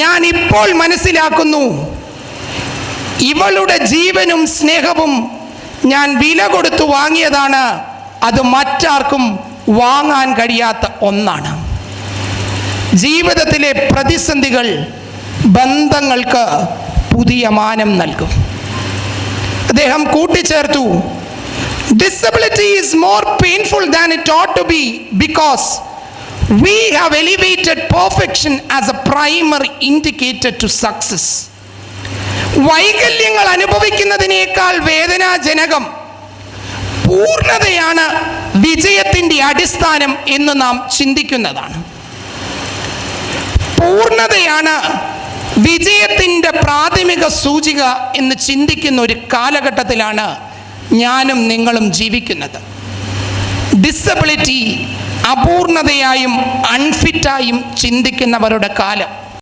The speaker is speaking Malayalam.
ഞാൻ ഇപ്പോൾ മനസ്സിലാക്കുന്നു, ഇവളുടെ ജീവനും സ്നേഹവും ഞാൻ വില കൊടുത്തു വാങ്ങിയതാണ്. അത് മറ്റാർക്കും വാങ്ങാൻ കഴിയാത്ത ഒന്നാണ്. ജീവിതത്തിലെ പ്രതിസന്ധികൾ ബന്ധങ്ങൾക്ക് പുതിയ മാനം നൽകും. അദ്ദേഹം കൂട്ടിച്ചേർത്തു, disability is more painful than it ought to be because we have elevated perfection as a primary indicator to success. വൈകല്യങ്ങൾ അനുഭവിക്കുന്നതിനേക്കാൾ വേദനാജനകം പൂർണ്ണതയാണ് വിജയത്തിൻ്റെ അടിസ്ഥാനം എന്ന് നാം ചിന്തിക്കുന്നതാണ്. പൂർണ്ണതയാണ് വിജയത്തിൻ്റെ പ്രാഥമിക സൂചിക എന്ന് ചിന്തിക്കുന്ന ഒരു കാലഘട്ടത്തിലാണ് ഞാനും നിങ്ങളും ജീവിക്കുന്നത്. ഡിസബിലിറ്റി അപൂർണതയായും അൺഫിറ്റായും ചിന്തിക്കുന്നവരുടെ കാലം.